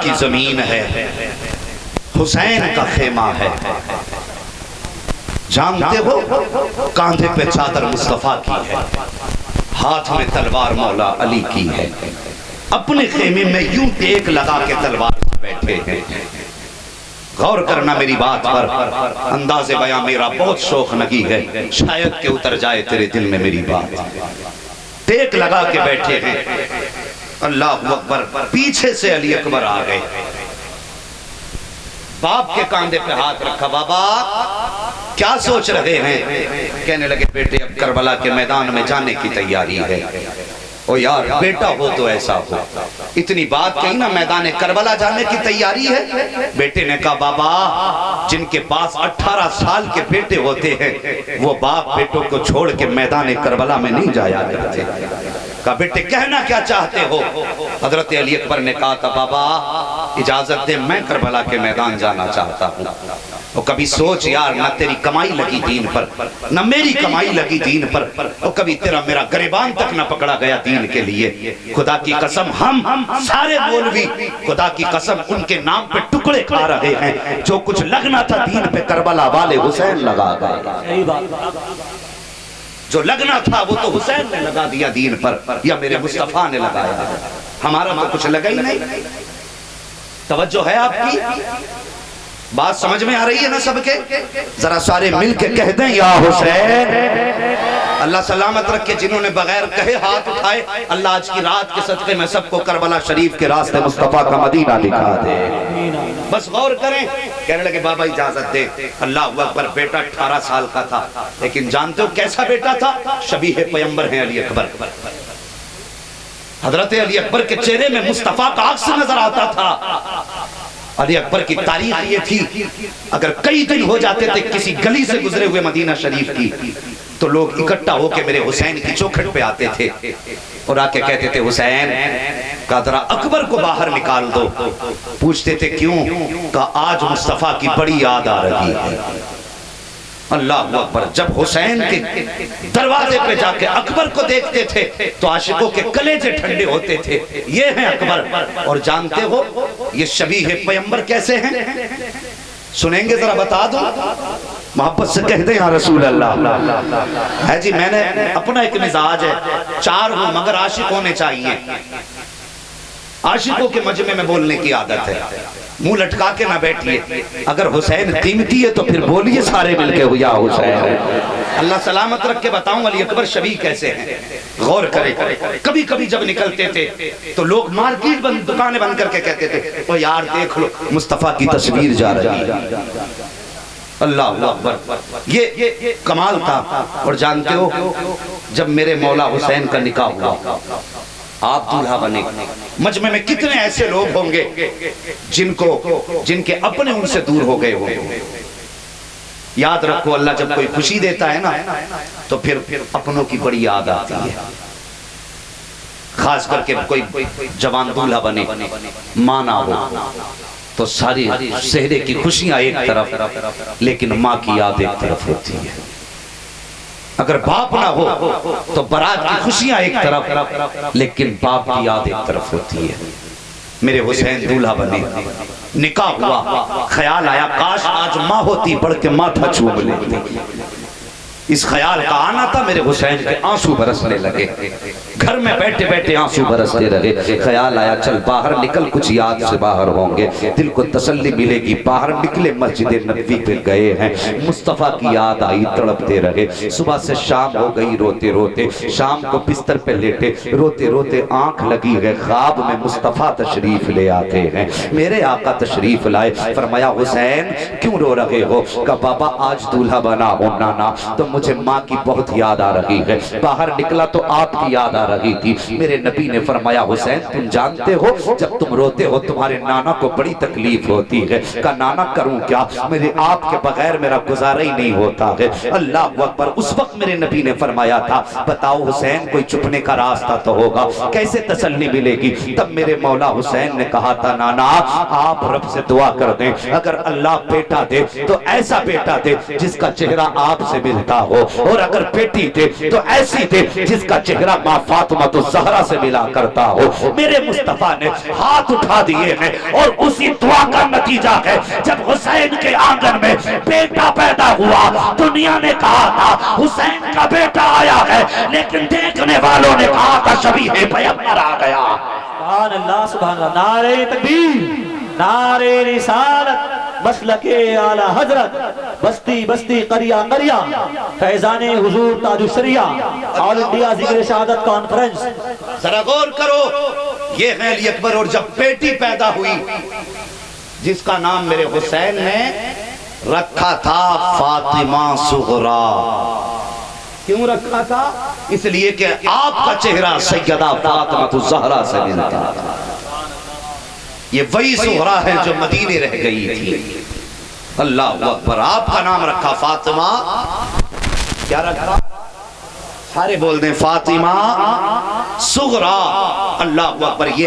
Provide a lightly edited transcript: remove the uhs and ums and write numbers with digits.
کی زمین ہے، حسین کا خیمہ ہے، جانتے ہو کاندھے پہ چادر مصطفیٰ کی ہے، ہاتھ میں تلوار مولا علی کی ہے، اپنے خیمے میں یوں ٹیک لگا کے تلوار بیٹھے ہیں۔ غور کرنا میری بات پر، انداز بیان میرا بہت شوق نگی ہے، شاید کہ اتر جائے تیرے دل میں میری بات۔ ٹیک لگا کے بیٹھے ہیں، اللہ اکبر، پیچھے سے علی اکبر آ گئے، باپ کے کاندھے پہ ہاتھ رکھا، بابا کیا سوچ رہے ہیں؟ کہنے لگے بیٹے اب کربلا کے میدان میں جانے کی تیاری ہے۔ او یار بیٹا ہو تو ایسا ہو، اتنی بات کہی نا، میدان کربلا جانے کی تیاری ہے۔ بیٹے نے کہا بابا جن کے پاس 18 سال کے بیٹے ہوتے ہیں وہ باپ بیٹوں کو چھوڑ کے میدان کربلا میں نہیں جایا کرتے۔ کہا بیٹے کہنا کیا چاہتے ہو؟ حضرت علی اکبر نے کہا تھا بابا اجازت دے میں کربلا کے میدان جانا چاہتا ہوں۔ اور کبھی سوچ یار، نہ تیری کمائی لگی دین پر، نہ میری کمائی لگی دین پر، اور کبھی تیرا میرا گریبان تک نہ پکڑا گیا دین کے لیے۔ خدا کی قسم ہم سارے مولوی خدا کی قسم ان کے نام پہ ٹکڑے کھا رہے ہیں، جو کچھ لگنا تھا دین پہ کربلا والے حسین لگا گئے، جو لگنا تھا وہ تو حسین نے لگا دیا دین پر، یا میرے مصطفیٰ نے لگایا، ہمارا تو کچھ لگا ہی نہیں۔ توجہ ہے آپ کی؟ بات سمجھ میں آ رہی ہے نا سب کے؟ ذرا سارے مل کے کہہ دیں یا حسین۔ اللہ سلامت رکھے، جنہوں نے بغیر کہے ہاتھ اٹھائے، اللہ آج کی رات کے صدقے میں سب کو کربلا شریف کے راستے مصطفیٰ کا مدینہ دکھا دے۔ بس غور کریں۔ کہنے لگے بابا اجازت دے۔ اللہ اکبر، بیٹا 18 سال کا تھا، لیکن جانتے ہو کیسا بیٹا تھا؟ شبیہ پیغمبر ہیں علی اکبر۔ حضرت علی اکبر کے چہرے میں مصطفیٰ کا عکس نظر آتا تھا۔ علی اکبر کی تاریخ یہ تھی، اگر کئی دن ہو جاتے تھے کسی گلی سے گزرے ہوئے مدینہ شریف کی، تو لوگ اکٹھا ہو کے میرے حسین کی چوکھٹ پہ آتے تھے اور آ کے کہتے تھے حسین کا ذرا اکبر کو باہر نکال دو۔ پوچھتے تھے کیوں؟ کہا آج مصطفیٰ کی بڑی یاد آ رہی ہے۔ اللہ اکبر، جب حسین کے دروازے پہ جا کے اکبر کو دیکھتے تھے تو عاشقوں کے کلیجے ٹھنڈے ہوتے تھے، یہ ہیں اکبر۔ اور جانتے ہو یہ شبیہ پیغمبر کیسے ہیں؟ سنیں گے ذرا بتا دو، محبت سے کہہ دیں یا رسول اللہ۔ ہے جی، میں نے اپنا ایک مزاج ہے، 4 ہوں مگر عاشق ہونے چاہیے، عاشقوں کے مجمع میں بولنے کی عادت ہے، منہ لٹکا کے نہ بیٹھیے۔ اگر حسین قیمتی ہے تو پھر بولیے سارے مل کے یا حسین۔ اللہ سلامت رکھ کے بتاؤں علی اکبر شبیہ کیسے ہیں، غور کریں۔ کبھی کبھی جب نکلتے تھے تو لوگ مارکیٹ بند، دکانیں بند کر کے کہتے تھے او یار دیکھ لو مصطفیٰ کی تصویر جا رہی ہے۔ اللہ اکبر، یہ کمال تھا۔ اور جانتے ہو جب میرے مولا حسین کا نکاح ہوا، آپ دولہا بنے، مجمع میں کتنے ایسے لوگ ہوں گے جن کے اپنے ان سے دور ہو گئے ہوں گے۔ یاد رکھو اللہ جب کوئی خوشی دیتا ہے نا تو پھر اپنوں کی بڑی یاد آتی ہے، خاص کر کے کوئی جوان دولہا بنے، ماں نہ ہو تو ساری سہرے کی خوشیاں ایک طرف لیکن ماں کی یاد ایک طرف ہوتی ہے۔ اگر باپ نہ ہو تو برات کی خوشیاں ایک طرف لیکن باپ کی یاد ایک طرف ہوتی ہے۔ میرے حسین دولہا بنے، نکاح ہوا، خیال آیا کاش آج ماں ہوتی بڑھ کے ماتھا چوم لیتی۔ اس خیال کا آنا تھا، میرے حسین کے آنسو برسنے لگے، گھر میں بیٹھے بیٹھے آنسو برسنے لگے۔ خیال آیا چل باہر نکل، کچھ یاد سے باہر ہوں گے، دل کو تسلی ملے گی۔ باہر نکلے، مسجد نبوی پہ گئے ہیں، مصطفیٰ کی یاد آئی، تڑپتے رہے۔ صبح سے شام ہو گئی روتے روتے، شام کو بستر پہ لیٹے روتے روتے آنکھ لگی ہے، خواب میں مصطفیٰ تشریف لے آتے ہیں۔ میرے آقا تشریف لائے، فرمایا حسین کیوں رو رہے ہو؟ کہا بابا آج دولہا بنا ہوں نانا تو مجھے ماں کی بہت یاد آ رہی ہے۔ باہر نکلا تو آپ کی یاد آ رہی تھی۔ میرے نبی نے فرمایا حسین تم جانتے ہو جب تم روتے ہو تمہارے نانا کو بڑی تکلیف ہوتی ہے۔ کہا نانا کروں کیا، میرے آپ کے بغیر میرا گزارا ہی نہیں ہوتا ہے۔ اللہ اکبر، اس وقت میرے نبی نے فرمایا تھا بتاؤ حسین کوئی چھپنے کا راستہ تو ہوگا، کیسے تسلی ملے گی؟ تب میرے مولا حسین نے کہا تھا نانا آپ رب سے دعا کر دیں، اگر اللہ بیٹا دے تو ایسا بیٹا دے جس کا چہرہ آپ سے ملتا ہو، اور اگر بیٹی تھے تو ایسی تھے جس کا چہرہ ماں فاطمہ الزہرا سے ملا کرتا ہو۔ میرے مصطفیٰ نے ہاتھ اٹھا دیے ہیں اور اسی دعا کا نتیجہ ہے جب حسین کے آنگن میں بیٹا پیدا ہوا، دنیا نے کہا تھا حسین کا بیٹا آیا ہے، لیکن دیکھنے والوں نے کہا تھا شبیہ پیغمبر آ گیا۔ سبحان اللہ سبحان اللہ، نعرہ تکبیر، نعرہ رسالت، مسلک اعلی حضرت، بستی بستی قریہ قریہ، فیضان حضور تاج الشریعہ، آل انڈیا ذکر شہادت کانفرنس۔ ذرا غور کرو، یہ ہے علی اکبر، اور جب بیٹی پیدا ہوئی جس کا نام میرے حسین نے رکھا تھا فاطمہ صغرا۔ کیوں رکھا تھا؟ اس لیے کہ آپ کا چہرہ سیدہ فاطمہ الزہرا سے ملتا تھا۔ یہ وہی صغرا ہے جو مدینے رہ گئی تھی۔ اللہ اکبر، آپ کا نام رکھا فاطمہ، کیا رکھا؟ سارے بول دیں فاطمہ صغرا۔ اللہ اکبر، یہ